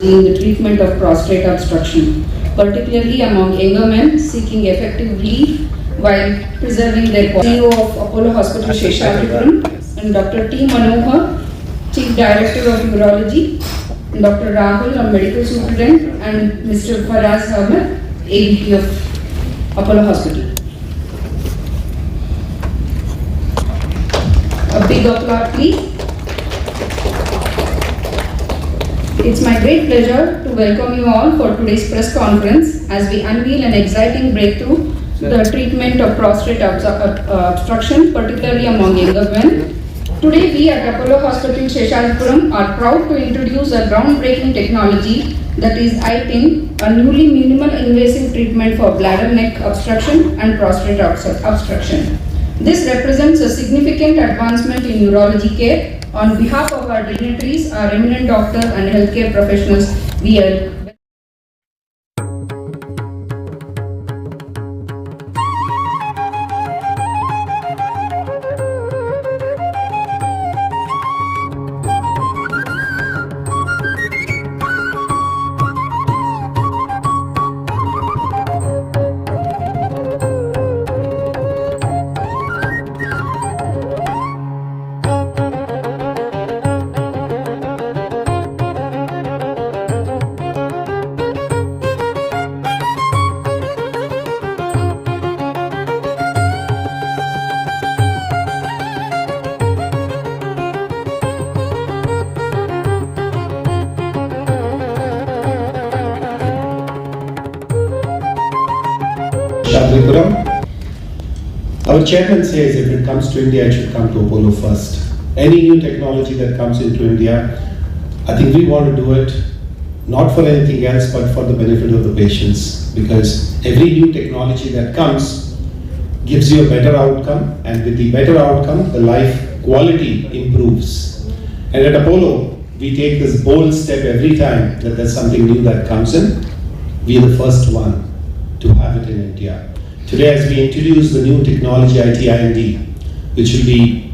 in the treatment of prostate obstruction, particularly among younger men seeking effective relief while preserving their body. CEO of Apollo Hospital Sheshadrapuram and Dr. T. Manohar, Chief Director of Urology, and Dr. Rahul, a Medical Superintendent, and Mr. Faraz Ahmed, AVP of Apollo Hospital. A big applause, please. It's my great pleasure to welcome you all for today's press conference as we unveil an exciting breakthrough the treatment of prostate obstruction, particularly among younger men. Today, we at Apollo Hospital Sheshadrapuram are proud to introduce a groundbreaking technology that is iTind, a newly minimal invasive treatment for bladder neck obstruction and prostate obstruction. This represents a significant advancement in urology care. On behalf of our dignitaries, our eminent doctors and healthcare professionals, we are Sheshadrapuram. Our chairman says if it comes to India, it should come to Apollo first. Any new technology that comes into India, I think we want to do it not for anything else but for the benefit of the patients, because every new technology that comes gives you a better outcome, and with the better outcome, the life quality improves. And at Apollo, we take this bold step every time that there's something new that comes in. We are the first one to have it in India. Today, as we introduce the new technology iTind, which will be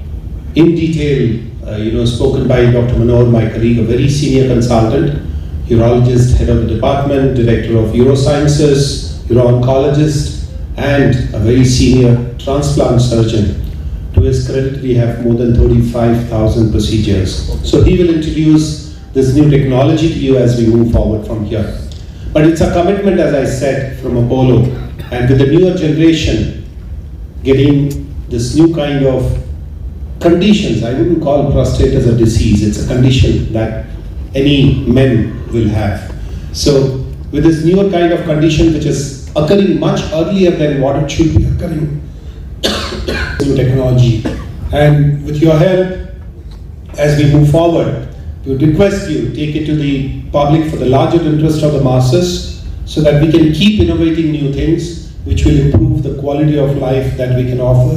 in detail, spoken by Dr. Manohar, my colleague, a very senior consultant, urologist, head of the department, director of urosciences, uro-oncologist, and a very senior transplant surgeon. To his credit, we have more than 35,000 procedures. So he will introduce this new technology to you as we move forward from here. But it's a commitment, as I said, from Apollo, and with the newer generation getting this new kind of conditions. I wouldn't call prostate as a disease, it's a condition that any men will have. So with this newer kind of condition which is occurring much earlier than what it should be occurring, new technology, and with your help as we move forward, we would request you take it to the public for the larger interest of the masses, so that we can keep innovating new things which will improve the quality of life that we can offer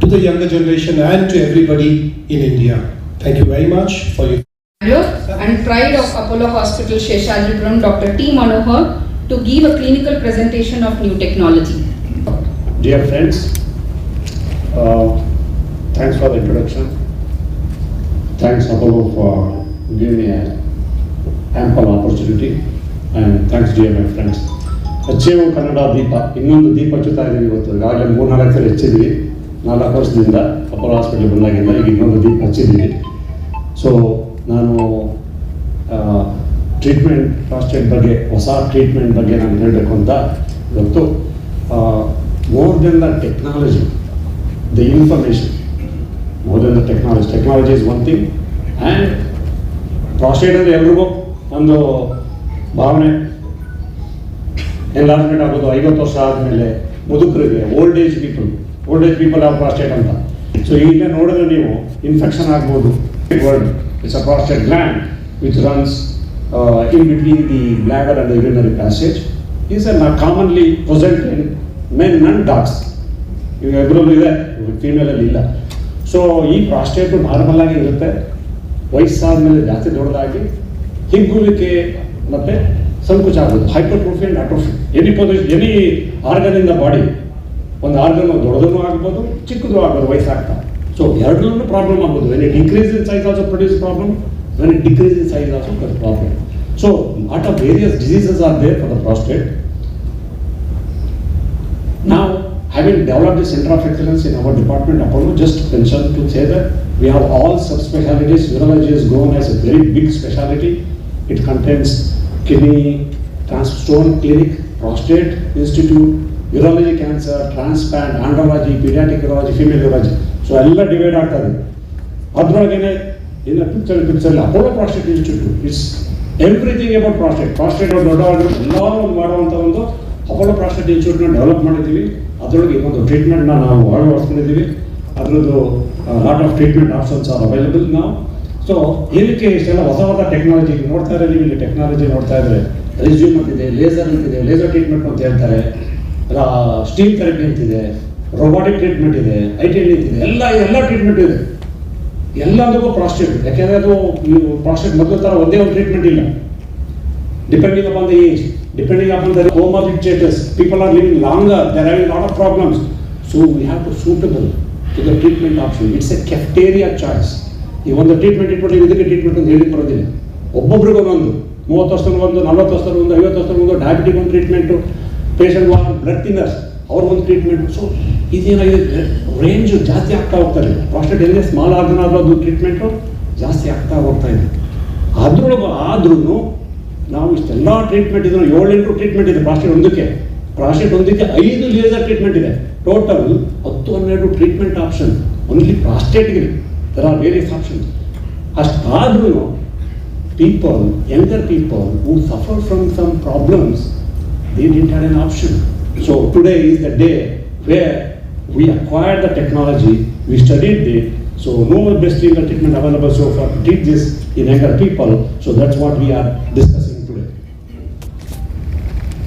to the younger generation and to everybody in India. Thank you very much for your and pride of Apollo Hospital Sheshadrapuram, Dr. T. Manohar, to give a clinical presentation of new technology. Dear friends, thanks for the introduction. Thanks Apollo for giving me an ample opportunity, and thanks dear my friends. ಹಚ್ಚೇವು Kannada ದೀಪ, ಇನ್ನೊಂದು ದೀಪ ಹಚ್ಚುತ್ತಾ ಇದ್ದೀವಿ ಇವತ್ತು. ಈಗಾಗಲೇ 3-4 ಸರಿ ಹಚ್ಚಿದ್ವಿ 4 ವರ್ಷದಿಂದ Apollo hospital ಬಂದಾಗಿಂದ. ಈಗ ಇನ್ನೊಂದು ದೀಪ ಹಚ್ಚಿದ್ವಿ. ಸೊ ನಾನು ಟ್ರೀಟ್ಮೆಂಟ್ ಪ್ರಾಸ್ಟೇಟ್ ಬಗ್ಗೆ, ಹೊಸ ಟ್ರೀಟ್ಮೆಂಟ್ ಬಗ್ಗೆ ನಾನು ಹೇಳಬೇಕು ಅಂತ ಇವತ್ತು. More than the technology, the information, more than the technology is one thing. And prostate ಅಂದರೆ ಎಲ್ರಿಗೂ ಒಂದು ಭಾವನೆ, ಎನ್ಲಾರ್ಜ್ಮೆಂಟ್ ಆಗೋದು 50 ವರ್ಷ ಆದಮೇಲೆ ಮುದುಕರಿಗೆ, old age people of prostate ಅಂತ. ಸೊ ಈಗ ನೋಡಿದ್ರೆ ನೀವು ಇನ್ಫೆಕ್ಷನ್ ಆಗ್ಬೋದು. Word it's a prostate gland which runs in between the bladder and the urinary passage is commonly present in men and dogs. ಈಗ ಇಬ್ಬರಲ್ಲೂ ಇದೆ, ಫೀಮೇಲಲ್ಲಿ ಇಲ್ಲ. ಸೊ ಈ ಪ್ರಾಸ್ಟೇಟ್ ನಾರ್ಮಲ್ ಆಗಿ ಇರುತ್ತೆ. ವಯಸ್ಸಾದ ಮೇಲೆ ಜಾಸ್ತಿ ದೊಡ್ಡದಾಗಿ ಹಿಗ್ಗುವಿಕೆ ಮತ್ತು ಸಂಕುಚ ಆಗೋದು, hypertrophy and atrophy. Any organ in the body, ಒಂದು ಆರ್ಗನ್ ದೊಡ್ಡದೂ ಆಗ್ಬೋದು, ಚಿಕ್ಕದು ಆಗ್ಬೋದು ವಯಸ್ಸಾಗ್ತಾ. ಸೊ ಎರಡರಲ್ಲೂ ಪ್ರಾಬ್ಲಮ್ ಆಗ್ಬೋದು. When it increase in size also produce problem, when it decreases in size also the problem. So lot of various diseases are there for the prostate. Now, having developed the center of excellence in our department, Apollo, just mention to say that we have all subspecialties. Urology is grown as a very big specialty. It contains kidney, stone clinic, prostate institute, urology cancer, transplant, andrology, pediatric urology, female urology. So ಎಲ್ಲ divide ಆಗ್ತದೆ. ಅದರೊಳಗೇನೆ ಇನ್ನು picture Apollo prostate institute it's everything about prostate ದೊಡ್ಡವಾದ್ರು ಎಲ್ಲರೂ ಮಾಡುವಂಥ ಒಂದು Apollo prostate ಇನ್ಸ್ಟಿಟ್ಯೂಟ್ನ develop ಮಾಡಿದ್ದೀವಿ. ಅದರೊಳಗೆ ಒಂದು ಟ್ರೀಟ್ಮೆಂಟ್ನ ನಾವು ಅಳವಡಿಸ್ಕೊಂಡಿದ್ದೀವಿ. ಅದರದ್ದು lot of treatment options are available ನಾವು. ಸೊ ಏನಕ್ಕೆ ಇಷ್ಟೆಲ್ಲ ಹೊಸ ಹೊಸ ಟೆಕ್ನಾಲಜಿ ನೋಡ್ತಾ ಇದ್ದಾರೆ, ನೀವು ಇಲ್ಲಿ ಟೆಕ್ನಾಲಜಿ ನೋಡ್ತಾ ಇದ್ದಾರೆ. ರೆಸ್ಯೂಮ್ ಅಂತಿದೆ, ಲೇಸರ್ ಅಂತಿದೆ, ಲೇಸರ್ ಟ್ರೀಟ್ಮೆಂಟ್ ಅಂತ ಹೇಳ್ತಾರೆ, ಸ್ಟೀಮ್ ಥೆರಪಿ ಅಂತಿದೆ, ರೋಬೋಟಿಕ್ ಟ್ರೀಟ್ಮೆಂಟ್ ಇದೆ, ಐಟಿ ಅಂತಿದೆ, ಎಲ್ಲ ಟ್ರೀಟ್ಮೆಂಟ್ ಇದೆ. ಎಲ್ಲದಕ್ಕೂ ಪ್ರಾಸ್ಟೇಟ್, ಯಾಕೆಂದರೆ ಅದು ಪ್ರಾಸ್ಟೇಟ್ ಮೊದಲ ಥರ ಒಂದೇ ಒಂದು ಟ್ರೀಟ್ಮೆಂಟ್ ಇಲ್ಲ. Depending upon the age, depending upon the comorbid status, people are living longer, they're having lot of problems. So we have to suitable to the treatment option. It's a cafeteria choice. ಈ ಒಂದು treatment ಇಟ್ಬಿಟ್ಟು ಇದಕ್ಕೆ treatment ಅಂತ ಹೇಳಿ ಬರೋದಿಲ್ಲ. ಒಬ್ಬೊಬ್ರಿಗೂ ಒಂದು 30 ವರ್ಷದ ಒಂದು, 40 ವರ್ಷದ ಒಂದು, 50 ವರ್ಷದ ಒಂದು, ಡಯಾಬಿಟಿಕ್ ಒಂದು ಟ್ರೀಟ್ಮೆಂಟು, ಪೇಷಂಟ್ ಬ್ಲಡ್ ಥಿನ್ನರ್ಸ್ ಅವ್ರಿಗೊಂದು ಟ್ರೀಟ್ಮೆಂಟ್. ಸೊ ಇದೇನಾಗಿದೆ, ರೇಂಜು ಜಾಸ್ತಿ ಆಗ್ತಾ ಹೋಗ್ತಾರೆ. ಪ್ರಾಸ್ಟೇಟ್ ಎಲ್ಲೇ ಸ್ಮಾಲ್ ಆರ್ಗನ್ ಆದರೂ ಅದು ಟ್ರೀಟ್ಮೆಂಟು ಜಾಸ್ತಿ ಆಗ್ತಾ ಹೋಗ್ತಾ ಇದೆ. ಅದ್ರೊಳಗೆ ಆದ್ರೂ ನಾವು ಇಷ್ಟೆಲ್ಲ ಟ್ರೀಟ್ಮೆಂಟ್ ಇದ್ರು 7-8 ಟ್ರೀಟ್ಮೆಂಟ್ ಇದೆ ಪ್ರಾಸ್ಟೇಟ್ ಒಂದಕ್ಕೆ. ಪ್ರಾಸ್ಟೇಟ್ ಒಂದಕ್ಕೆ 5 ಲೇಸರ್ ಟ್ರೀಟ್ಮೆಂಟ್ ಇದೆ. ಟೋಟಲ್ 10-12 ಟ್ರೀಟ್ಮೆಂಟ್ ಆಪ್ಷನ್ ಓನ್ಲಿ ಪ್ರಾಸ್ಟೇಟ್ಗೆ. There are various options. ಅಷ್ಟಾದ್ರೂ people, younger people who suffer from some problems, they didn't have an option. So today is the day where we acquired the technology, we studied it, so no best legal treatment available so far to treat this in younger people. So that's what we are discussing today.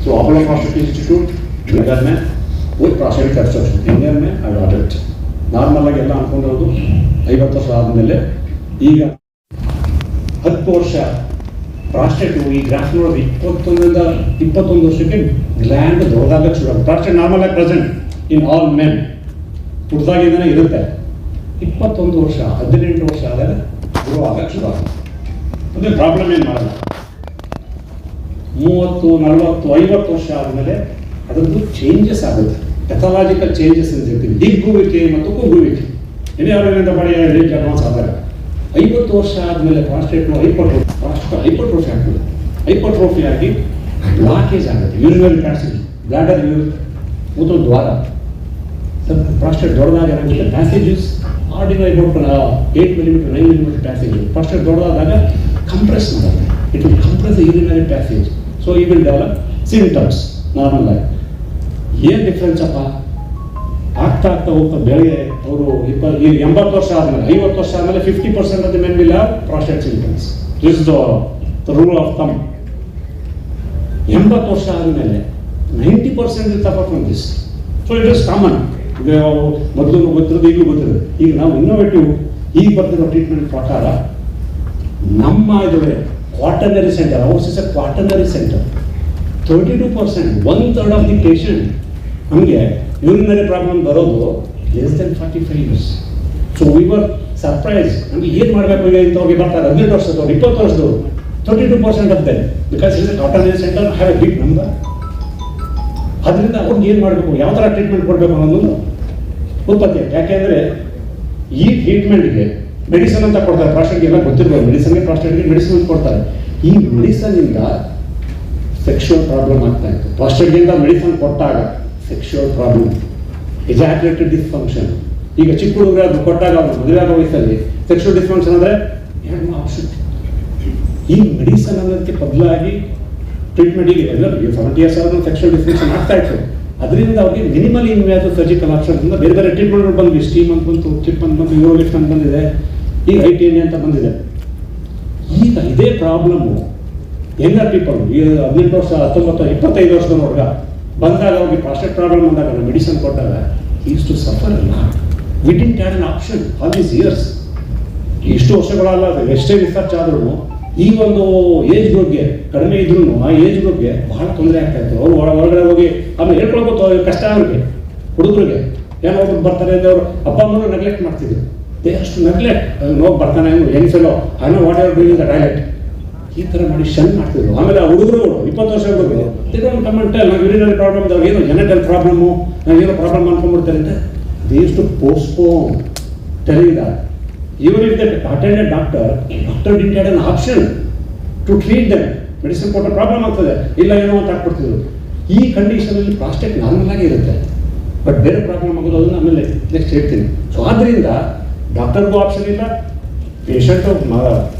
So Apollo Prostate Institute, younger man with prostate obstruction, younger man I got it. Normal ಆಗಿ ಎಲ್ಲ ಅನ್ಕೊಂಡಿರೋದು 50 ವರ್ಷ ಆದಮೇಲೆ. ಈಗ 10 ವರ್ಷ prostate, ಈ graph ನೋಡಿದ್ರೆ 21 ವರ್ಷಕ್ಕೆ gland ದೊಡ್ಡದಾಗಕ್ಕೆ ಶುರು ಆಗುತ್ತೆ. ಪ್ರಾಸ್ಟೇಟ್ ನಾರ್ಮಲ್ ಆಗಿ ಪ್ರೆಸೆಂಟ್ ಇನ್ ಆಲ್ ಮೆನ್, ಹುಡ್ದಾಗಿಂದನೇ ಇರುತ್ತೆ. 21 ವರ್ಷ 18 ವರ್ಷ ಆದಾಗ ಗ್ರೋ ಆಗಕ್ಕೆ ಶುರು ಆಗುತ್ತೆ. ಅದೇ ಪ್ರಾಬ್ಲಮ್ ಏನು ಮಾಡಲ್ಲ. 30, 40, 50 ವರ್ಷ ಆದಮೇಲೆ ಅದರದ್ದು ಚೇಂಜಸ್ ಆಗುತ್ತೆ. ಪೆಥಾಲಜಿಕಲ್ ಚೇಂಜಸ್ ಅಂತ ಹೇಳ್ತೀವಿ. ಹಿಗ್ಗುವಿಕೆ ಮತ್ತು ಕುಗ್ಗುವಿಕೆ ಏನೇ ಮಾಡಿ ರೇಂಜ್ ಅಡ್ವಾನ್ಸ್ ಆದಾಗ 50 ವರ್ಷ ಆದಮೇಲೆ ಪ್ರಾಸ್ಟೇಟು ಹೈಪರ್ಟ್ರೋಫಿ ಆಗ್ತದೆ. ಹೈಪರ್ಟ್ರೋಫಿ ಆಗಿ ಬ್ಲಾಕೇಜ್ ಆಗುತ್ತೆ. ಯೂರಿನರಿ ಪ್ಯಾಸೇಜ್, ಬ್ಲಾಡರ್ ಮೂತ್ರ ದ್ವಾರ. ಪ್ರಾಸ್ಟೇಟ್ ದೊಡ್ಡದಾಗ ಏನಾಗುತ್ತೆ, passages ordinary about 8 mm, 9 mm passage. Prostate ದೊಡ್ಡದಾದಾಗ ಕಂಪ್ರೆಸ್ ಮಾಡುತ್ತೆ. It will compress urinary passage. So he will develop symptoms normal ಆಗಿ. ಏನು ಡಿಫ್ರೆನ್ಸ್ ಅಪ್ಪ, ಆಗ್ತಾ ಹೋಗ್ತಾ ಬೆಳಗ್ಗೆ ಅವರು 80 ವರ್ಷ ಆದಮೇಲೆ, 50 ವರ್ಷ ಆದಮೇಲೆ 50% of the men will have prostate symptoms. This is the rule of thumb. 80 ವರ್ಷ ಆದಮೇಲೆ 90% will suffer from this. So it is common. ಮೊದಲು ಗೊತ್ತಿರೋದು ಈಗಲೂ ಗೊತ್ತಿರೋದು. ಈಗ ನಾವು ಇನ್ನೋವೇಟಿವ್ ಈಗ ಬರ್ತಿರೋ ಟ್ರೀಟ್ಮೆಂಟ್ ಪ್ರಕಾರ ನಮ್ಮ ಇದುವರೆ quaternary centre, ours is a quaternary centre. 32%, 1/3 of the patient ನಮಗೆ ಯೂರಿನರಿ ಪ್ರಾಬ್ಲಮ್ ಬರೋದು less than 45 years. So we were surprise. ನಮಗೆ ಏನು ಮಾಡಬೇಕು ಈಗ ಇಂಥವ್ರಿಗೆ ಬರ್ತಾರೆ 18 ವರ್ಷದವ್ರು, 20 ವರ್ಷದವ್ರು, 32% of them, because is a quaternary centre have a big number. ಅದರಿಂದ ಅವ್ರಿಗೆ ಏನು ಮಾಡಬೇಕು, ಯಾವ ಥರ ಟ್ರೀಟ್ಮೆಂಟ್ ಕೊಡಬೇಕು ಅನ್ನೋದು ಉತ್ಪತ್ತಿ. ಯಾಕೆಂದರೆ ಈ ಟ್ರೀಟ್ಮೆಂಟ್ಗೆ ಮೆಡಿಸನ್ ಅಂತ ಕೊಡ್ತಾರೆ. ಪ್ರಾಸ್ಟೇಟ್ಗೆ ಎಲ್ಲ ಗೊತ್ತಿರ್ಬೋದು, ಮೆಡಿಸನ್ಗೆ ಪ್ರಾಸ್ಟೇಟ್ಗೆ ಮೆಡಿಸಿನ್ ಅಂತ ಕೊಡ್ತಾರೆ. ಈ ಮೆಡಿಸನ್ನಿಂದ ಸೆಕ್ಷುವಲ್ ಪ್ರಾಬ್ಲಮ್ ಆಗ್ತಾ ಇತ್ತು. ಪ್ರಾಸ್ಟೇಟ್ಗಿಂತ ಮೆಡಿಸನ್ ಕೊಟ್ಟಾಗ ಸೆಕ್ಷುವಲ್ ಪ್ರಾಬ್ಲಮ್, ಎಜಾಕ್ಯುಲೇಟೆಡ್ ಡಿಸ್ಫಂಕ್ಷನ್. ಈಗ ಚಿಕ್ಕ ಹುಡುಗರು ಅದು ಕೊಟ್ಟಾಗ ಅವ್ರು ಮದುವೆ ಆಗೋ ವಯಸ್ಸಲ್ಲಿ ಸೆಕ್ಷುವಲ್ ಡಿಸ್ಫಂಕ್ಷನ್ ಅಂದರೆ 2 ಆಪ್ಷನ್. ಈ ಮೆಡಿಸನ್ ಅನ್ನೋದಕ್ಕೆ ಬದಲಾಗಿ ಟ್ರೀಟ್ಮೆಂಟಿಗೆ 70 years ಆದ್ರೂ ಸೆಕ್ಷುವಲ್ ಡಿಸ್ಫಂಕ್ಷನ್ ಆಗ್ತಾ ಇತ್ತು. ಅದರಿಂದ ಅವ್ರಿಗೆ ಮಿನಿಮಲ್ ಇನ್ವ್ಯಾಸಿವ್ ಸರ್ಜಿಕಲ್ ಆಪ್ಷನ್ಸ್ ಬೇರೆ ಬೇರೆ ಟ್ರೀಟ್ಮೆಂಟ್ಗಳು ಬಂದ್ವಿ. ಸ್ಟೀಮ್ ಅಂತ ಬಂತು, ಚಿಪ್ ಅಂತ ಬಂತು, ಯೂರೋಲಿಫ್ಟ್ ಅಂತ ಬಂದಿದೆ, ಈಗ ಐಟಿಎನ್ ಅಂತ ಬಂದಿದೆ. ಈಗ ಇದೇ ಪ್ರಾಬ್ಲಮ್ಮು ಯಂಗರ್ ಪೀಪಲ್, 18 ವರ್ಷ, 19, 25 ವರ್ಷದ ಹುಡುಗ ಬಂದಾಗ ಅವ್ರಿಗೆ ಪ್ರಾಸ್ಟೇಟ್ ಪ್ರಾಬ್ಲಮ್ ಬಂದಾಗ ಮೆಡಿಸನ್ ಕೊಟ್ಟಾಗ ಈಸ್ ಟು ಸಫರ್ ಅಲ್ಲ. We didn't have an option all these years. ಇಷ್ಟು ವರ್ಷಗಳಲ್ಲ, ಎಷ್ಟೇ ರಿಸರ್ಚ್ ಆದ್ರೂ ಈ ಒಂದು ಏಜ್ ಗ್ರೂಪ್ಗೆ ಕಡಿಮೆ ಇದ್ರೂ ಆ ಏಜ್ ಗ್ರೂಪ್ಗೆ ಬಹಳ ತೊಂದರೆ ಆಗ್ತಾ ಇತ್ತು. ಅವ್ರು ಒಳಗಡೆ ಹೋಗಿ ಆಮೇಲೆ ಹೇಳ್ಕೊಳ್ಬೋದು ಕಷ್ಟ ಅವ್ರಿಗೆ, ಹುಡುಗರಿಗೆ. ಏನೋ ಒಬ್ರು ಬರ್ತಾರೆ ಅಂದರೆ ಅವರು ಅಪ್ಪ ಅಮ್ಮನೂ ನೆಗ್ಲೆಕ್ಟ್ ಮಾಡ್ತಿದ್ರು. ದೇ ಅಷ್ಟು ನೆಗ್ಲೆಕ್ಟ್. ಹೋಗಿ ಬರ್ತಾನೆ ಹೆಂಗ್ fellow, I know what ever doing the toilet. ಈ ಥರ ಮಾಡಿ ಶನ್ ಮಾಡ್ತಿದ್ರು. ಆಮೇಲೆ ಆ ಹುಡುಗರುಗಳು 20 ವರ್ಷ ಹುಡುಗರು ಇದೊಂದು ಕಮೆಂಟ್ ನಾವು ಯೂರಿನರಿ ಪ್ರಾಬ್ಲಮ್ ಏನೋ ಜೆನೆಟಲ್ ಪ್ರಾಬ್ಲಮ್ಮು ನಾವೇನೋ ಪ್ರಾಬ್ಲಮ್ ಅನ್ಕೊಂಡ್ಬಿಡ್ತಾರೆ ಅಂತ they use to postpone telling that even if they attended doctor didn't get an option to treat them. Medicine ಕೊಟ್ಟ ಪ್ರಾಬ್ಲಮ್ ಆಗ್ತದೆ ಇಲ್ಲ ಏನೋ ಅಂತ ಹಾಕ್ಬಿಡ್ತಿದ್ರು. ಈ ಕಂಡೀಷನಲ್ಲಿ ಪ್ರಾಸ್ಟೇಟ್ ನಾರ್ಮಲ್ ಆಗಿ ಇರುತ್ತೆ, ಬಟ್ ಬೇರೆ ಪ್ರಾಬ್ಲಮ್ ಆಗೋದು ಅದನ್ನ ಆಮೇಲೆ ನೆಕ್ಸ್ಟ್ ಹೇಳ್ತೀನಿ. ಸೊ ಆದ್ದರಿಂದ ಡಾಕ್ಟರ್ಗೂ ಆಪ್ಷನ್ ಇಲ್ಲ, ಪೇಷಂಟು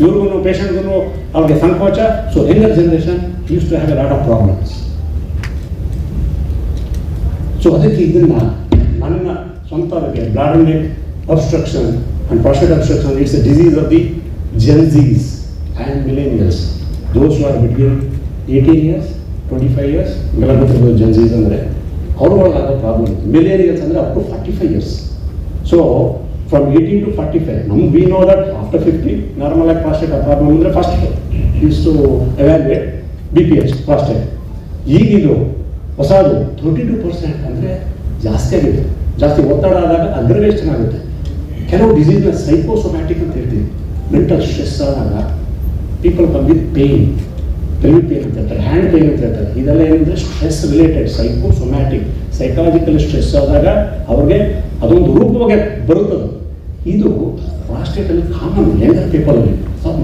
ಇವ್ರಿಗೂ ಪೇಷಂಟ್ಗೂ ಅವ್ರಿಗೆ ಸಂಕೋಚ. So younger generation use to have a lot of problems. So ಅದಕ್ಕೆ ಇದನ್ನ ನನ್ನ ಸ್ವಂತ bladder neck obstruction and prostate obstruction is a disease of the Gen Zs and millennials. Those who are between 18 years, 25 years, Gen Zs andre avaru problem. Millennials andre up to 45 years. So from 18 to 45, we know that after 50 normal like prostate problem andre first is to evaluate BPH prostate. ಈಗಿದು ಹೊಸದು 32% ಅಂದರೆ ಜಾಸ್ತಿ ಆಗಿದೆ. ಜಾಸ್ತಿ ಒತ್ತಡ ಆದಾಗ ಅಗ್ರವೇಷನ್ ಆಗುತ್ತೆ. ಕೆಲವು ಡಿಸೀಸ್ನ psychosomatic ಅಂತ ಹೇಳ್ತೀವಿ. ಮೆಂಟಲ್ ಸ್ಟ್ರೆಸ್ ಆದಾಗ people come with pain, pelvic pain ಅಂತ ಹೇಳ್ತಾರೆ, ಹ್ಯಾಂಡ್ ಪೇನ್ ಅಂತ ಹೇಳ್ತಾರೆ. ಇದೆಲ್ಲ ಏನಂದರೆ stress related psychosomatic, psychological stress ಆದಾಗ ಅವ್ರಿಗೆ ಅದೊಂದು ರೂಪವಾಗಿ ಬರುತ್ತದೆ. ಇದು ಪ್ರಾಸ್ಟೇಟಲ್ಲಿ ಕಾಮನ್ ಯಂಗರ್ ಪೀಪಲಲ್ಲಿ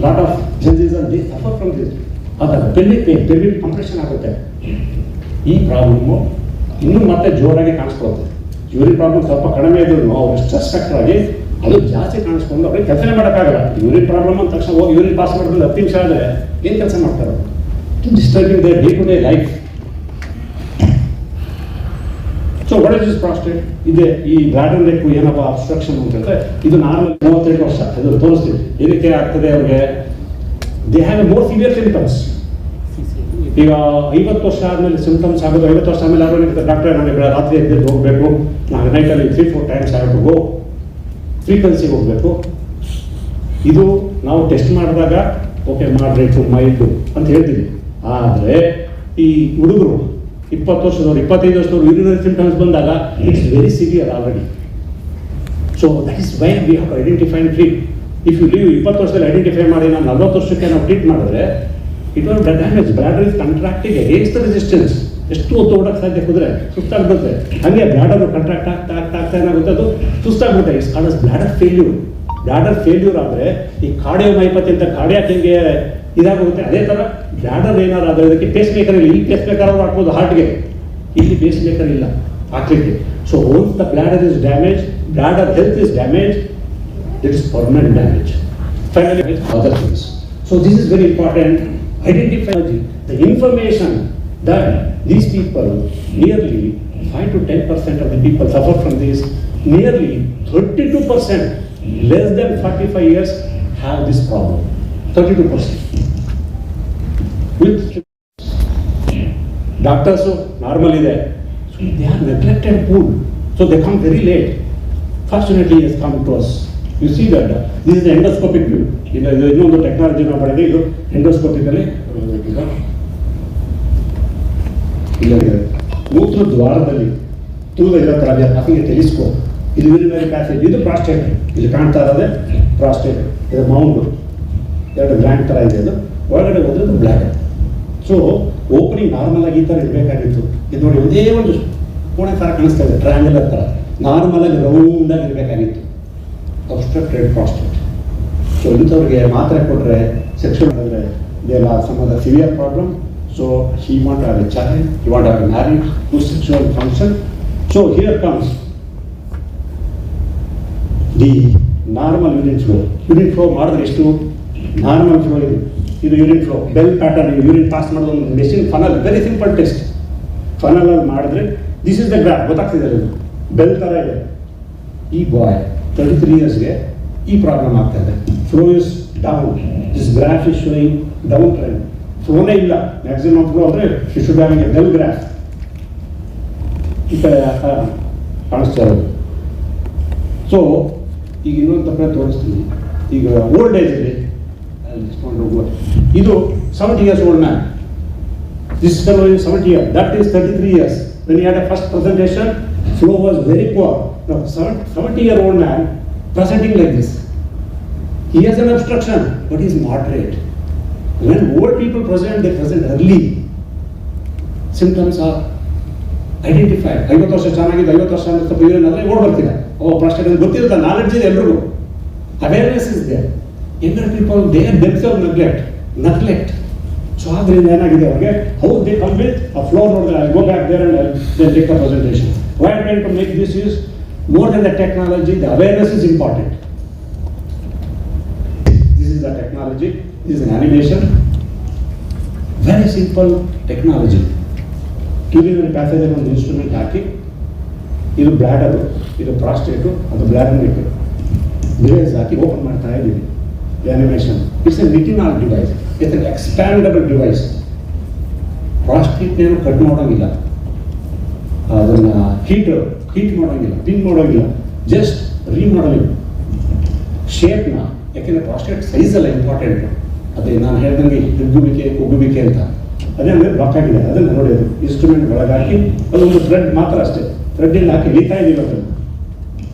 ಲಾಟ್ ಆಫ್ ಜೆನ್ಸೀಸ್ ಅಲ್ಲಿ ಸಫರ್ ಫ್ರಮ್ ದಿಸ್. ಆದಾಗ ಪೆಲ್ವಿಕ್ ಪೇನ್, ಪೆಲ್ವಿಕ್ ಕಂಪ್ರೆಷನ್ ಆಗುತ್ತೆ. ಈ ಪ್ರಾಬ್ಲಮ್ಮು ಇನ್ನೂ ಮತ್ತೆ ಜೋರಾಗಿ ಕಾಣಿಸ್ಕೊಳುತ್ತೆ. ಯೂರಿನ್ ಪ್ರಾಬ್ಲಮ್ ಸ್ವಲ್ಪ ಕಡಿಮೆ ಇದ್ರು ಅವ್ರು ಸ್ಟ್ರೆಸ್ ಫ್ಯಾಕ್ಟರ್ ಆಗಿ ಅದು ಜಾಸ್ತಿ ಕಾಣಿಸ್ಕೊಂಡು ಅವ್ರಿಗೆ ಕೆಲಸನೇ ಮಾಡೋಕ್ಕಾಗಲ್ಲ. ಯೂರಿನ್ ಪ್ರಾಬ್ಲಮ್ ಅಂದ ತಕ್ಷಣ ಹೋಗಿ ಯೂರಿನ್ ಪಾಸ್ ಮಾಡಿದ್ರೆ 10 ನಿಮಿಷ ಆದರೆ ಏನು ಕೆಲಸ ಮಾಡ್ತಾರೆ? Disturbing the day to day life. So what is this prostate? ಇದೆ ಈ ಬ್ಲಾಡರ್ ನೆಕ್ ಏನಪ್ಪ ಅಬ್ಸ್ಟ್ರಕ್ಷನ್ ಅಂತ ಹೇಳಿದ್ರೆ ಇದು ನಾರ್ಮಲ್ 32 ವರ್ಷ ಇದು ತೋರಿಸ್ತೀವಿ. ಏನಕ್ಕೆ ಆಗ್ತದೆ ಅವ್ರಿಗೆ? They have A more severe symptoms. ಈಗ 50 ವರ್ಷ ಆದಮೇಲೆ ಸಿಂಪ್ಟಮ್ಸ್ ಆಗೋದು. 50 ವರ್ಷ ಆಮೇಲೆ ಯಾರು ಡಾಕ್ಟರ್ ನನಗೆ ರಾತ್ರಿ ಎದ್ದು ಹೋಗಬೇಕು, ನಾನು ನೈಟಲ್ಲಿ 3-4 ಟೈಮ್ಸ್ ಹ್ಯಾವ್ ಗೋ, ಫ್ರೀಕ್ವೆನ್ಸಿ ಹೋಗಬೇಕು. ಇದು ನಾವು ಟೆಸ್ಟ್ ಮಾಡಿದಾಗ ಓಕೆ ಮಾಡ್ರೇಟು ಮೈಲ್ಡು ಅಂತ ಹೇಳ್ತೀವಿ. ಆದರೆ ಈ ಹುಡುಗರು 20 ವರ್ಷದವ್ರು 25 ವರ್ಷದವ್ರು ಯೂರಿನರಿ ಸಿಂಪ್ಟಮ್ಸ್ ಬಂದಾಗ it's very severe already. So that is why we have identify and treat. If you leave 20 ವರ್ಷದಲ್ಲಿ ಐಡೆಂಟಿಫೈ ಮಾಡಿ ನಾವು 40 ವರ್ಷಕ್ಕೆ ನಾವು ಟ್ರೀಟ್ ಮಾಡಿದ್ರೆ it was damage. Bladder is contracting against the resistance. ಎಷ್ಟು ಹೊತ್ತು ಓಡಕ್ಕೆ ಸಾಧ್ಯ ಹೋದರೆ ಸುಸ್ತಾಗ್ಬಿಡುತ್ತೆ. ಹಾಗೆ ಬ್ಲಾಡರ್ ಕಾಂಟ್ರಾಕ್ಟ್ ಆಗ್ತಾ ಏನಾಗುತ್ತೆ, ಅದು ಸುಸ್ತಾಗ್ಬಿಡುತ್ತೆ. It's called as bladder failure. Bladder failure ಆದರೆ ಈ ಕಾರ್ಡಿಯೋಮೈಪತಿ ಅಂತ ಕಾರ್ಡಿಯಾಕ್ ಹೆಂಗೆ ಇದಾಗುತ್ತೆ, ಅದೇ ಥರ ಬ್ಲಾಡರ್ ಏನಾರು ಆದರೆ ಅದಕ್ಕೆ ಪೇಸ್ ಮೇಕರ್ ಇಲ್ಲ. ಈ ಪೇಸ್ ಮೇಕರ್ ಅವ್ರು ಹಾಕ್ಬೋದು ಹಾರ್ಟ್ಗೆ, ಇಲ್ಲಿ ಪೇಸ್ ಮೇಕರ್ ಇಲ್ಲ ಹಾಕ್ಲಿಕ್ಕೆ. So owns the bladder is damage, bladder health is damage, it is permanent damage. Finally other things. So this is very important. Identify the information that these people, nearly 5 to 10% of the people suffer from this. Nearly 32% less than 45 years have this problem. 32%. With doctors who normal is there, so they are neglected pool. So they come very late. Fortunately, it has come to us. You see that this is the endoscopic view. ಇನ್ನೊಂದು technology ನಾವು ಪಡೆದು ಇದು ಎಂಡೋಸ್ಕೋಪಿಕಲ್ಲಿ ಮೂತ್ರ ದ್ವಾರದಲ್ಲಿ ತೂದ ಇರತ್ತರ ಹಾಗೆ telescope. ಇದು urinary passage, ಇದು prostate. ಇಲ್ಲಿ ಕಾಣ್ತಾ ಇರೋದೇ ಪ್ರಾಸ್ಟೇಟ್. ಇದು ಮೌಂಡು 2 ಗ್ಲ್ಯಾಂಡ್ ಥರ ಇದೆ. ಅದು ಒಳಗಡೆ ಹೋದ್ರೆ ಅದು ಬ್ಲಾಡರ್. ಸೊ ಓಪನಿಂಗ್ ನಾರ್ಮಲ್ ಆಗಿ ಈ ಥರ ಇರಬೇಕಾಗಿತ್ತು. ಇದು ನೋಡಿ ಒಂದೇ ಒಂದು ಕೋಣೆ ಥರ ಕಾಣಿಸ್ತಾ ಇದೆ, ಟ್ರಯಾಂಗುಲರ್ ಥರ. ನಾರ್ಮಲ್ ಆಗಿ ರೌಂಡ್ ಆಗಿ ಇರಬೇಕಾಗಿತ್ತು. Obstructed prostate. ಸೊ ಇಂಥವ್ರಿಗೆ ಮಾತ್ರೆ ಕೊಟ್ಟರೆ ಸೆಕ್ಷುವಲ್ ಅಂದರೆ ಇದೆಲ್ಲ some of the severe problem. So he want have a child, he want have a married, to sexual function. So here comes the normal urine flow. Urine flow ಮಾಡಿದ್ರೆ ಎಷ್ಟು normal flow ಇದೆ. ಇದು urine flow bell pattern. Urine pass ಮಾಡೋದು ಒಂದು machine funnel, very simple test. ಫನಲಲ್ಲಿ ಮಾಡಿದ್ರೆ this is the graph ಗೊತ್ತಾಗ್ತಿದೆ. ಅದು ಬೆಲ್ ಥರ ಇದೆ. ಈ ಬಾಯ್ 33 ಇಯರ್ಸ್ಗೆ ಈ ಪ್ರಾಬ್ಲಮ್ ಆಗ್ತಾ ಇದೆ. Flow is down. This graph is showing down trend. ಫ್ಲೋನೇ ಇಲ್ಲ. ಮ್ಯಾಕ್ಸಿಮಮ್ ಫ್ಲೋ ಅಂದರೆ you should have a bell graph. ಈ ಕಡೆ ಕಾಣಿಸ್ತಾ ಇರೋದು. ಸೊ ಈಗ ಇನ್ನೊಂದು ತಪ್ಪೆ ತೋರಿಸ್ತೀನಿ. ಈಗ ಓಲ್ಡ್ ಏಜಲ್ಲಿ ಇದು 70 years old man. This fellow is 70 years. That is 33 years. When he had a first presentation, flow was very poor. Now 70-year-old man presenting like this. He has an obstruction, but he is moderate. When old people present, they present early. Symptoms are identified. 50 ವರ್ಷ ಚೆನ್ನಾಗಿದೆ, 50 ವರ್ಷ ಅಂದ್ರೆ ಸ್ವಲ್ಪ ಏನಾದ್ರೆ ಓಡ್ ಬರ್ತೀರ. Prostate ಅಂತ ಗೊತ್ತಿರುತ್ತೆ, ನಾಲೆಡ್ಜ್ ಇದೆ ಎಲ್ರಿಗೂ. Awareness is there. Younger people they are themselves neglect. So ಆದ್ರಿಂದ ಏನಾಗಿದೆ ಅವ್ರಿಗೆ, how they come with a floor ನೋಡಿದ್ರೆ I go back there and they take the presentation. Why are trying to make this use more than the technology, the awareness is important. This is the technology, this is an animation. Very simple technology. Urinary passage ಒಂದು instrument ಹಾಕಿ, ಇದು bladder, ಇದು ಪ್ರಾಸ್ಟೇಟು, ಅದು bladder device ಹಾಕಿ open ಮಾಡ್ತಾ ಇದ್ದೀವಿ. Animation it's a nitinol device, it's an expandable device. ಪ್ರಾಸ್ಟೇಟ್ನೇನು cut ಮಾಡೋಂಗಿಲ್ಲ, ಅದನ್ನು heat ಮಾಡೋಂಗಿಲ್ಲ, ಪಿನ್ ಮಾಡೋಂಗಿಲ್ಲ, ಜಸ್ಟ್ ರೀಮಾಡಲಿಂಗ್ ಶೇಪ್ನ. ಯಾಕೆಂದರೆ ಪ್ರಾಸ್ಟೇಟ್ ಸೈಜ್ ಎಲ್ಲ ಇಂಪಾರ್ಟೆಂಟ್. ಅದೇ ನಾನು ಹೇಳ್ದಂಗೆ ಹಿಗ್ಗುವಿಕೆ ಕುಗ್ಗುವಿಕೆ ಅಂತ, ಅದೇ ಅಂದರೆ ಬ್ಲಾಕ್ ಆಗಿದೆ. ಅದನ್ನು ನೋಡಿ, ಅದು ಇನ್ಸ್ಟ್ರೂಮೆಂಟ್ ಒಳಗಾಕಿ, ಅದೊಂದು ಥ್ರೆಡ್ ಮಾತ್ರ ಅಷ್ಟೇ, ಥ್ರೆಡ್ಡಿಂದ ಹಾಕಿ ಲೀತಾ ಇದ್ದೀವಿ.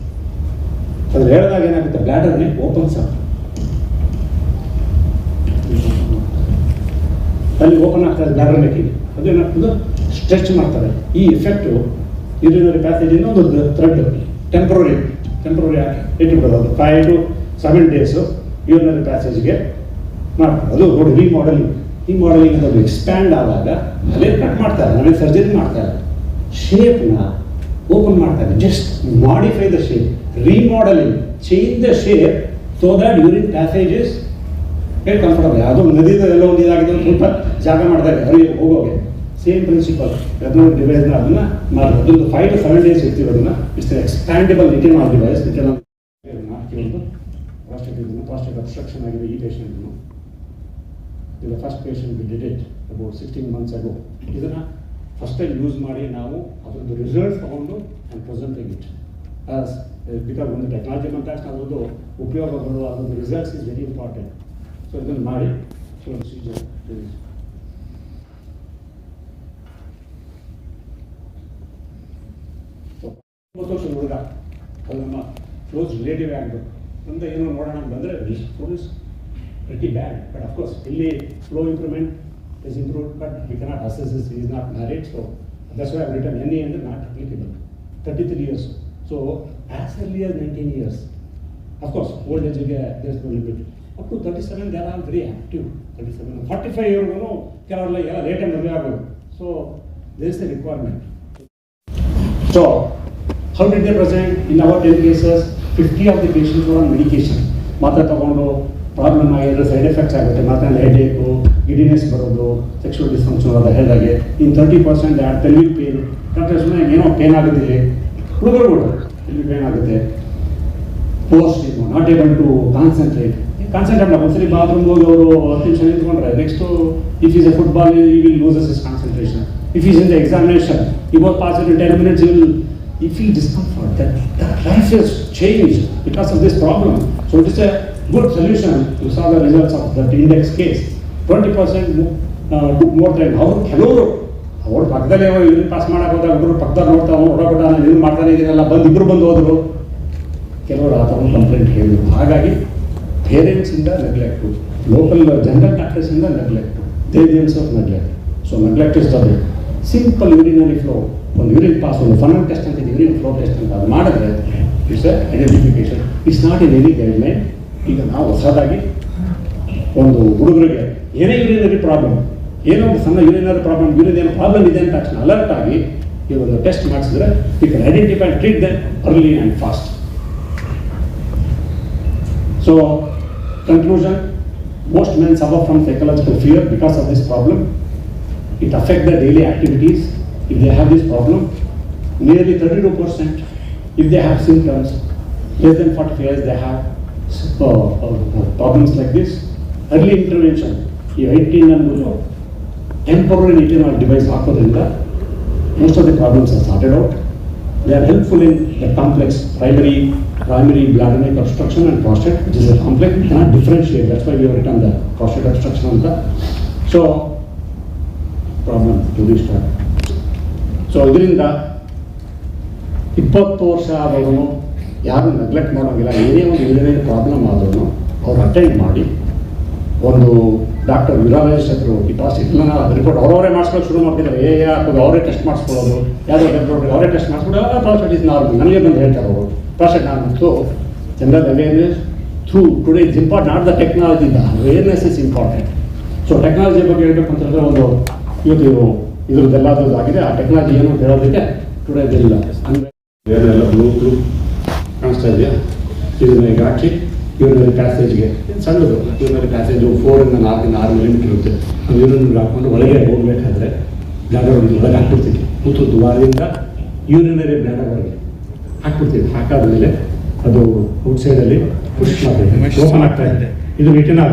ಅದು ಹೇಳಿದಾಗ ಏನಾಗುತ್ತೆ, ಬ್ಲಾಡರ್ನೇ ಓಪನ್ಸ್ ಆಗ್ತದೆ, ಅಲ್ಲಿ ಓಪನ್ ಆಗ್ತದೆ ಬ್ಲಾಡರ್ ಮೇಕಿಂಗ್. ಅದೇನಾಗ್ತದೆ, ಸ್ಟ್ರೆಚ್ ಮಾಡ್ತಾರೆ. ಈ ಎಫೆಕ್ಟು ಯೂರಿನರಿ ಪ್ಯಾಸೇಜಿಂದ ಒಂದು ಥ್ರೆಡ್ ಟೆಂಪ್ರರಿ ಹಾಕಿ ಇಟ್ಟುಬಿಡೋದು. ಅದು 5 to 7 days ಯೂರಿನರಿ ಪ್ಯಾಸೇಜ್ಗೆ ಮಾಡ್ತಾರೆ. ಅದು ನೋಡಿ ರೀಮಾಡಲಿಂಗ್ ಅದು ಎಕ್ಸ್ಪ್ಯಾಂಡ್ ಆದಾಗ ಅಲ್ಲೇ ಕಟ್ ಮಾಡ್ತಾರೆ, ನಾವೇ ಸರ್ಜರಿ ಮಾಡ್ತಾರೆ, ಶೇಪ್ನ ಓಪನ್ ಮಾಡ್ತಾರೆ. Just modify the shape, remodelling, change the shape so that urine passages very comfortable. ಯಾವುದೋ ನದಿದ ಎಲ್ಲ ಒಂದು ಇದಾಗಿದೆ, ಒಂದು ಸ್ವಲ್ಪ ಜಾಗ ಮಾಡಿದಾಗ ಅಲ್ಲಿ ಹೋಗೋಗೆ ಸೇಮ್ ಪ್ರಿನ್ಸಿಪಲ್. ಅದನ್ನ ಡಿವೈಸ್ನ ಅದನ್ನ ಮಾಡಿ ಅದೊಂದು 5 to 7 days ಇರ್ತೀವಿ. ಅದನ್ನ it's expandable nitinol device. Prostate obstruction ಆಗಿದೆ ಈ ಪೇಷಂಟ್ನು. ಇದು first patient we did it about 16 months ago. ಇದನ್ನು ಫಸ್ಟ್ ಟೈಮ್ ಯೂಸ್ ಮಾಡಿ ನಾವು ಅದರದ್ದು ರಿಸಲ್ಟ್ಸ್ ತಗೊಂಡು and presenting it as because ಒಂದು ಟೆಕ್ನಾಲಜಿ ಬಂದ ತಕ್ಷಣ ಅದರದ್ದು ಉಪಯೋಗಗಳು, ಅದರದ್ದು results is very important. So ಇದನ್ನು ಮಾಡಿ ಪ್ರೊಸೀಜರ್ 9 ವರ್ಷದ ಹುಡುಗ, ಅದು ನಮ್ಮ ಕ್ಲೋಸ್ ರಿಲೇಟಿವ್ ಆಗಬೇಕು. ನಮ್ದು ಏನೋ ನೋಡೋಣ ಬಂದರೆ is pretty bad, but of course ಇಲ್ಲಿ flow improvement is improved, but we cannot assess this. He is not married, so that's why I have written NE and not applicable. 33 years, so as early as 19 years. Of course old age there is no limit. Up to 37 they are all very active. 37 45 years ಕೆಲವರೆಲ್ಲ ಎಲ್ಲ late ಮದುವೆ ಆಗೋದು. So there is a requirement. So how did they present? In our 10 cases 50 of the patients were on medication. ಮಾತ್ರೆ ತಗೊಂಡು problem ಆಗಿದ್ರೆ side effects ಆಗುತ್ತೆ. ಮಾತ್ರ ಹೆಡೇಕು, ಗಿಡಿನೆಸ್ ಬರೋದು, ಸೆಕ್ಷುವಲ್ ಡಿಸ್ಫಂಕ್ಷನ್ ಅಂತ ಹೇಳಿದಾಗೆ. In 30% add pelvic pain. Doctor ಸುಮ್ಮನೆ ಏನೋ ಪೇನ್ ಆಗೋದಿಲ್ಲ, ಹುಡುಗರು ಕೂಡ ಪೆಲ್ವಿಕ್ ಪೇನ್ ಆಗುತ್ತೆ. Post not able to concentrate ಮಾಡಬೇಕು. ಒಂದ್ಸರಿ ಬಾತ್ರೂಮ್ ಹೋಗಿ ಅವರು 10 ನಿಮಿಷ ನಿಂತ್ಕೊಂಡ್ರೆ next if he's a football he will loses his concentration. If he's in the examination he was passed in 10 minutes, he feel discomfort. That life has changed because of this problem. So it is a good solution. You saw the results of that index case. 20% took more time. ಅವರು ಪಕ್ಕದಲ್ಲೇ ಇದನ್ನು pass ಮಾಡೋಕೆ ಹೋದಾಗ ಒಬ್ಬರು ಪಕ್ಕದಲ್ಲಿ ನೋಡ್ತಾ ಹೊರಗಡೆ ನಾನು ಇದನ್ನು ಮಾಡ್ತಾನೆ ಇದನ್ನೆಲ್ಲ ಇಬ್ಬರು ಬಂದು ಹೋದರು. ಕೆಲವರು ಆ ಥರ ಕಂಪ್ಲೇಂಟ್ ಹೇಳಿದರು. ಹಾಗಾಗಿ ಪೇರೆಂಟ್ಸಿಂದ ನೆಗ್ಲೆಕ್ಟು, ಲೋಕಲ್ ಜನರಲ್ ಡಾಕ್ಟರ್ಸಿಂದ neglect, deviance of neglect. So neglect is the simple urinary flow. ಒಂದು ಯೂರಿನ್ ಪಾಸ್, ಒಂದು ಫನಲ್ ಟೆಸ್ಟ್ ಅಂತ ಯೂರಿನ್ ಫ್ಲೋ ಟೆಸ್ಟ್ ಅಂತ ಅದು ಮಾಡಿದ್ರೆ it's identification. It's not in any guideline. ಈಗ ನಾವು ಹೊಸದಾಗಿ ಒಂದು ಹುಡುಗರಿಗೆ ಏನೇ ಯೂರಿನರಿ ಪ್ರಾಬ್ಲಮ್, ಏನೋ ಒಂದು ಸಣ್ಣ ಯೂರಿನರಿ ಪ್ರಾಬ್ಲಮ್, ಯೂರಿನ್ ಏನೋ ಪ್ರಾಬ್ಲಮ್ ಇದೆ ಅಂತ ತಕ್ಷಣ ಅಲರ್ಟ್ ಆಗಿ ಈ ಒಂದು ಟೆಸ್ಟ್ ಮಾಡಿಸಿದ್ರೆ you can identify and treat them early and fast. So conclusion, most men suffer from psychological fear because of this problem. It affects their daily activities if they have this problem. Nearly 32% if they have symptoms. Less than 45 years they have problems like this. Early intervention, ಈ 18 ಅನ್ನೋದು temporary nitinol device ಹಾಕೋದ್ರಿಂದ most of the problems are sorted out. They are helpful in the complex primary bladder obstruction and prostate, which is a complex. We cannot differentiate. That's why we have written the prostate obstruction on that. So problem to restart. So ಇದರಿಂದ 20 ವರ್ಷ ಆದವನು ಯಾರು neglect ಮಾಡೋಂಗಿಲ್ಲ. ಏನೇ ಒಂದು ಏನೇ problem ಆದ್ರೂ ಅವ್ರು ಅಟೆಂಡ್ ಮಾಡಿ ಒಂದು ಡಾಕ್ಟರ್ ವಿರಾಜೇಶ್ ಹತ್ರ ಹೋಗಿ ಪ್ರಾಸ್ಟೇಟ್ನ ರಿಪೋರ್ಟ್ ಅವರವರೇ ಮಾಡಿಸ್ಕೊಳ್ಳೋಕೆ ಶುರು ಮಾಡ್ತಿದ್ದಾರೆ. ಹಾಕೋದು ಅವರೇ ಟೆಸ್ಟ್ ಮಾಡಿಸ್ಕೊಳ್ಳೋದು, ಯಾವುದೋ ರಿಪೋರ್ಟ್ ಅವರೇ ಟೆಸ್ಟ್ ಮಾಡಿಸ್ಬಿಟ್ಟು ಪ್ರಾಸ್ಟೇಟ್ ಇಸ್ ನಾರ್ಮಲ್, ನನಗೆ ಬಂದು ಹೇಳ್ತಾರೆ ಅವರು prostate normal. So general awareness through today is important, not the technology, the awareness is important. So technology ಬಗ್ಗೆ ಹೇಳ್ಬೇಕು ಅಂತಂದರೆ ಒಂದು ಇವತ್ತು ಇದ್ರದ್ದೆಲ್ಲ ಆಗಿದೆ. ಆ ಟೆಕ್ನಾಲಜಿ ಏನು ಅಂತ ಹೇಳೋದಕ್ಕೆ ಟುಡೇ ಇಲ್ಲ. ಅಂದರೆ ಬೇರೆಲ್ಲ ಬ್ಲೂ ಕಾಣಿಸ್ತಾ ಇದೆಯಾ, ಇದನ್ನ ಈಗ ಹಾಕಿ ಯೂರಿನರಿ ಪ್ಯಾಸೇಜ್ಗೆ ಸಣ್ಣದು ಯೂರಿನರಿ ಪ್ಯಾಸೇಜು 4 ಇಂದ 6 ಮಿಲಿಮೀಟರ್ ಇರುತ್ತೆ. ನಾವು ಯೂರಿನರಿ ಹಾಕ್ಕೊಂಡು ಒಳಗೆ ಹೋಗಬೇಕಾದ್ರೆ ಬ್ಲಾಡರ್ ಒಳಗೆ ಹಾಕ್ಬಿಡ್ತೀವಿ. ಮೂತ್ರ ದ್ವಾರದಿಂದ ಯೂರಿನರಿ ಬ್ಲಾಡರ್ವರೆಗೆ ಹಾಕ್ಬಿಡ್ತೀವಿ. ಹಾಕಾದ್ಮೇಲೆ ಅದು ಔಟ್ಸೈಡಲ್ಲಿ ಪುಷ್ ಮಾಡಬೇಕು, ಓಪನ್ ಆಗ್ತಾ ಇದೆ. ಇದು ರಿಟರ್ನ್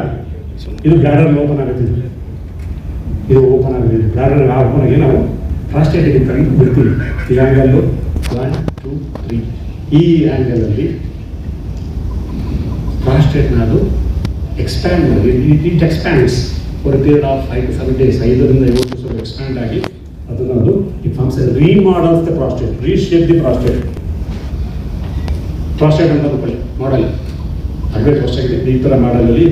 ಇದು ಬ್ಲಾಡರ್ ಓಪನ್ ಆಗುತ್ತೆ. ಇದು ಓಪನ್ ಆಗಿದೆ. ಬ್ಲಾಡರ್ ಓಪನ್ ಆಗಿ ನಾವು ಪ್ರಾಸ್ಟೇಟಿಗೆ ತಂದು ಬಿಡ್ತೀವಿ. ಈ ಆ್ಯಂಗಲ್ಲು 1 2 3 ಈ ಆ್ಯಂಗಲಲ್ಲಿ ಪ್ರಾಸ್ಟೇಟ್ನ ಅದು ಎಕ್ಸ್ಪ್ಯಾಂಡ್ ಮಾಡಿ it expands for A period of 5 to 7 days, 5 ರಿಂದ 7 ದಿವಸ ಎಕ್ಸ್ಪ್ಯಾಂಡ್ ಆಗಿ ಅದನ್ನು ಅದು it forms remodels the prostate, reshape the prostate. Prostate ಅಂತ ಮಾಡಲ್ ಅಡ್ವೈಸ್ ವರ್ಷಾಗಿದೆ. ಈ ಥರ ಮಾಡಲಲ್ಲಿ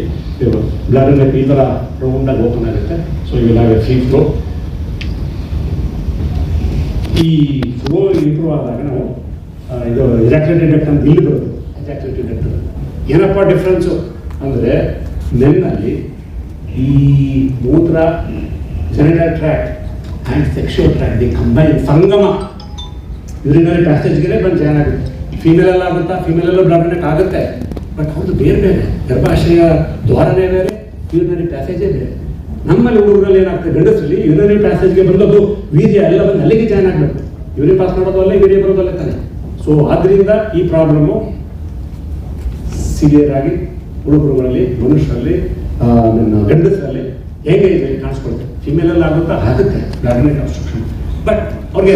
ಬ್ಲಾಡರ್ನ ಈ ಥರ ರೌಂಡಾಗಿ ಓಪನ್ ಆಗುತ್ತೆ. ಸೊ ಇವೆಲ್ಲ ಫ್ರೀ ಫ್ಲೋ. ಈ ಫ್ಲೋ ಇಂಪ್ರೂವ್ ಆದಾಗ ನಾವು ಇದು ಎಜಾಕ್ಯುಲೇಟೆಡ್ ಡಕ್ಟ್ ಅಂತ ಇಲ್ಲಿ ಬರುತ್ತೆ. ಎಜಾಕ್ಯುಲೇಟೆಡ್ ಡಕ್ಟ್ ಏನಪ್ಪ ಡಿಫ್ರೆನ್ಸು ಅಂದರೆ ಮೆನ್ನಲ್ಲಿ ಈ ಮೂತ್ರ genital tract and sexual tract the combine ಸಂಗಮ ಯೂರಿನರಿ ಪ್ಯಾಸೇಜ್ಗೆ ಬಂದು ಜಾಯ್ನ್ ಆಗುತ್ತೆ. ಫೀಮೇಲೆಲ್ಲ ಆಗುತ್ತಾ, ಫೀಮೇಲೆಲ್ಲ ಬ್ಲಡ್ ಆಗುತ್ತೆ, ಬಟ್ ಅವ್ರದ್ದು ಬೇರೆ ಬೇರೆ, ಗರ್ಭಾಶಯ ದ್ವಾರನೇ ಬೇರೆ, ಯೂರಿನರಿ ಪ್ಯಾಸೇಜೇ ಬೇರೆ. ನಮ್ಮಲ್ಲಿ ಹುಡುಗರಲ್ಲಿ ಏನಾಗ್ತದೆ, ಗಂಡಸರಲ್ಲಿ ಯೂರಿನರಿ ಪ್ಯಾಸೇಜ್ಗೆ ಬಂದದ್ದು ವೀರ್ಯ ಎಲ್ಲ ಬಂದು ಅಲ್ಲಿಗೆ ಜಾಯ್ನ್ ಆಗಬೇಕು. ಯೂರಿನ್ ಪಾಸ್ ಮಾಡೋದು ಅಲ್ಲೇ, ವೀರ್ಯ ಬರೋದಲ್ಲೇ ತಾನೆ. ಸೊ ಆದ್ದರಿಂದ ಈ ಪ್ರಾಬ್ಲಮ್ಮು ಸಿವಿಯರ್ ಆಗಿ ಹುಡುಗರುಗಳಲ್ಲಿ, ಮನುಷ್ಯರಲ್ಲಿ, ಗಂಡಸರಲ್ಲಿ ಹೇಗೆ ಕಾಣಿಸ್ಕೊಳ್ತದೆ. ಫಿಮೇಲಲ್ಲಿ ಆಗುತ್ತಾ ಆಗುತ್ತೆ ಬ್ಲಾಡರ್ ಅಬ್ಸ್ಟ್ರಕ್ಷನ್, ಬಟ್ ಅವ್ರಿಗೆ